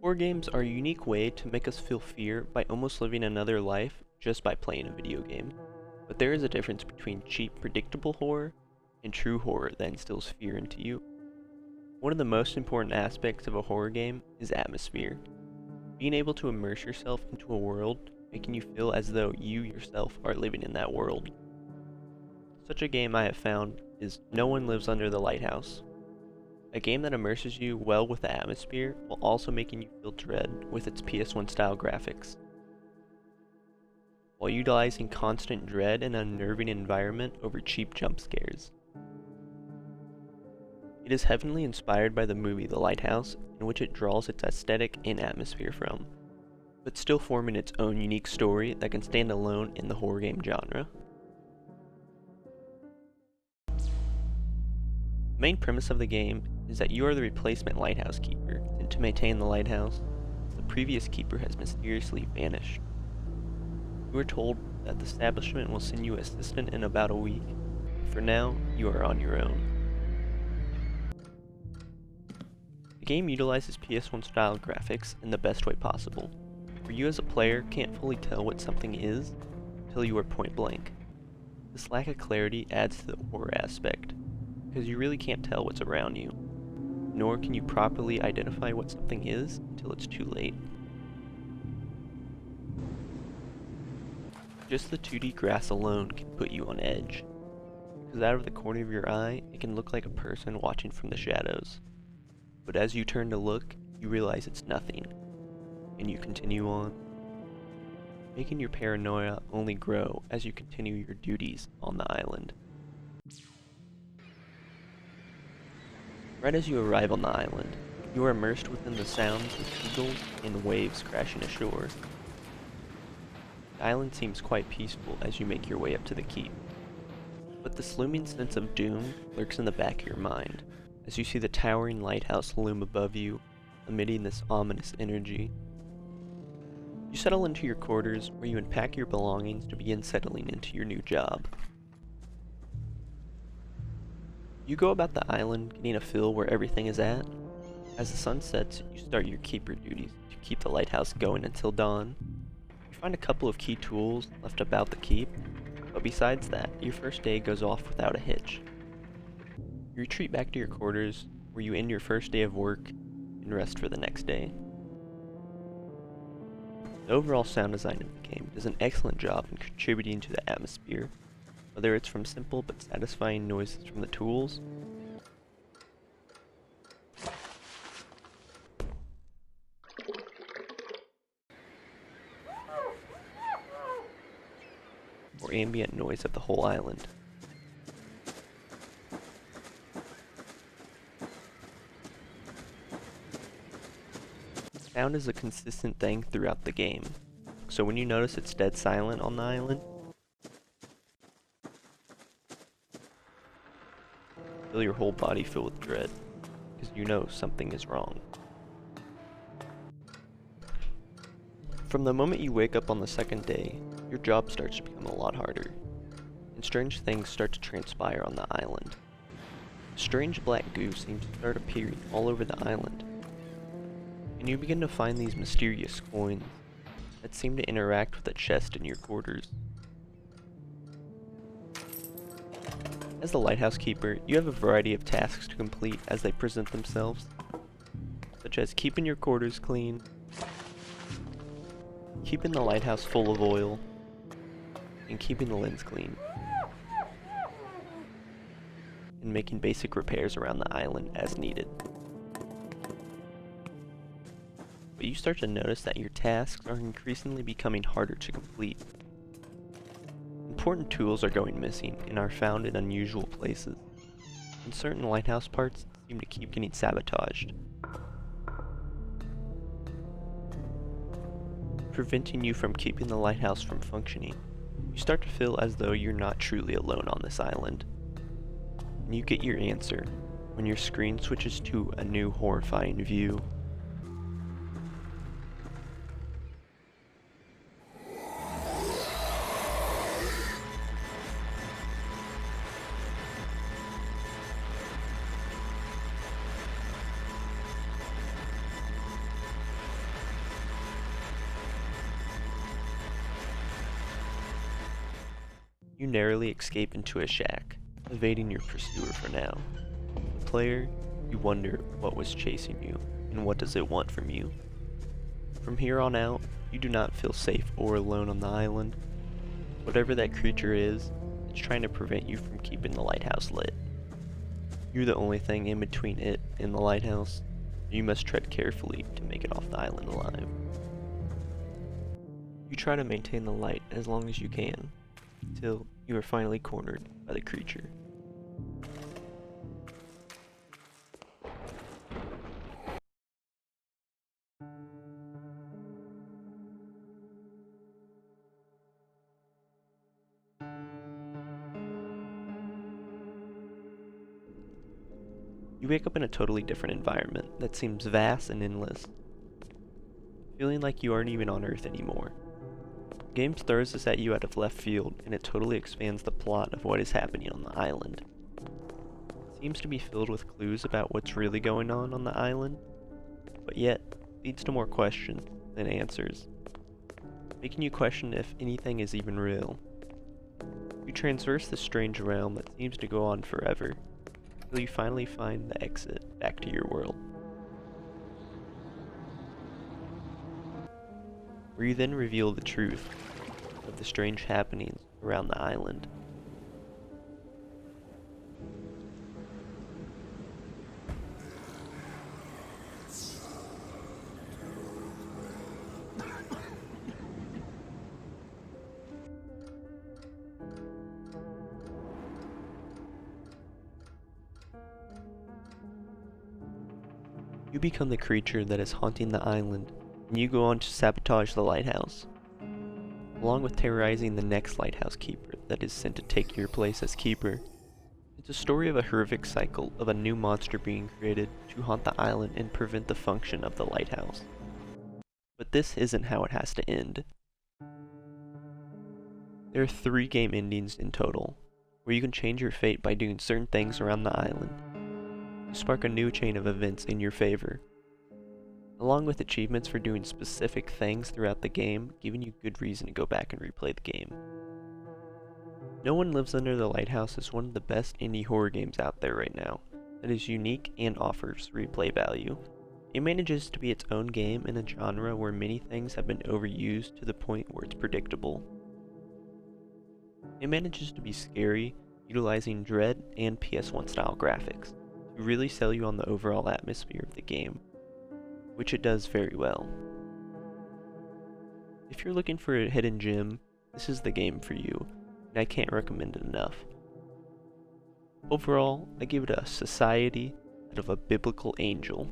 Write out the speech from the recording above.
Horror games are a unique way to make us feel fear by almost living another life just by playing a video game. But there is a difference between cheap, predictable horror and true horror that instills fear into you. One of the most important aspects of a horror game is atmosphere. Being able to immerse yourself into a world, making you feel as though you yourself are living in that world. Such a game I have found is No One Lives Under the Lighthouse. A game that immerses you well with the atmosphere while also making you feel dread with its PS1 style graphics. While utilizing constant dread and unnerving environment over cheap jump scares. It is heavily inspired by the movie The Lighthouse, in which it draws its aesthetic and atmosphere from, but still forming its own unique story that can stand alone in the horror game genre. The main premise of the game is that you are the replacement lighthouse keeper, and to maintain the lighthouse, the previous keeper has mysteriously vanished. You are told that the establishment will send you an assistant in about a week. For now, you are on your own. The game utilizes PS1 style graphics in the best way possible, where you as a player can't fully tell what something is until you are point blank. This lack of clarity adds to the horror aspect, because you really can't tell what's around you, nor can you properly identify what something is until it's too late. Just the 2D grass alone can put you on edge, because out of the corner of your eye, it can look like a person watching from the shadows. But as you turn to look, you realize it's nothing, and you continue on, making your paranoia only grow as you continue your duties on the island. Right as you arrive on the island, you are immersed within the sounds of seagulls and waves crashing ashore. The island seems quite peaceful as you make your way up to the keep, but this looming sense of doom lurks in the back of your mind, as you see the towering lighthouse loom above you, emitting this ominous energy. You settle into your quarters where you unpack your belongings to begin settling into your new job. You go about the island getting a feel where everything is at. As the sun sets, you start your keeper duties to keep the lighthouse going until dawn. You find a couple of key tools left about the keep, but besides that, your first day goes off without a hitch. You retreat back to your quarters, where you end your first day of work and rest for the next day. The overall sound design of the game does an excellent job in contributing to the atmosphere, whether it's from simple but satisfying noises from the tools, or ambient noise of the whole island. Sound is a consistent thing throughout the game, so when you notice it's dead silent on the island, feel your whole body fill with dread, because you know something is wrong. From the moment you wake up on the second day, your job starts to become a lot harder, and strange things start to transpire on the island. Strange black goo seems to start appearing all over the island, and you begin to find these mysterious coins that seem to interact with the chest in your quarters. As the lighthouse keeper, you have a variety of tasks to complete as they present themselves, such as keeping your quarters clean, keeping the lighthouse full of oil, and keeping the lens clean, and making basic repairs around the island as needed. But you start to notice that your tasks are increasingly becoming harder to complete. Important tools are going missing and are found in unusual places, and certain lighthouse parts seem to keep getting sabotaged, preventing you from keeping the lighthouse from functioning. You start to feel as though you're not truly alone on this island, and you get your answer when your screen switches to a new horrifying view. You narrowly escape into a shack, evading your pursuer for now. The player, you wonder what was chasing you, and what does it want from you. From here on out, you do not feel safe or alone on the island. Whatever that creature is, it's trying to prevent you from keeping the lighthouse lit. You're the only thing in between it and the lighthouse. You must tread carefully to make it off the island alive. You try to maintain the light as long as you can, till you are finally cornered by the creature. You wake up in a totally different environment that seems vast and endless, feeling like you aren't even on Earth anymore. The game throws this at you out of left field, and it totally expands the plot of what is happening on the island. It seems to be filled with clues about what's really going on the island, but yet leads to more questions than answers, making you question if anything is even real. You traverse this strange realm that seems to go on forever, until you finally find the exit back to your world, where you then reveal the truth of the strange happenings around the island. You become the creature that is haunting the island, and you go on to sabotage the lighthouse, along with terrorizing the next lighthouse keeper that is sent to take your place as keeper. It's a story of a horrific cycle of a new monster being created to haunt the island and prevent the function of the lighthouse. But this isn't how it has to end. There are 3 game endings in total, where you can change your fate by doing certain things around the island to spark a new chain of events in your favor, along with achievements for doing specific things throughout the game, giving you good reason to go back and replay the game. No One Lives Under the Lighthouse is one of the best indie horror games out there right now that is unique and offers replay value. It manages to be its own game in a genre where many things have been overused to the point where it's predictable. It manages to be scary, utilizing Dread and PS1 style graphics to really sell you on the overall atmosphere of the game, which it does very well. If you're looking for a hidden gem, this is the game for you, and I can't recommend it enough. Overall, I give it a society out of a biblical angel.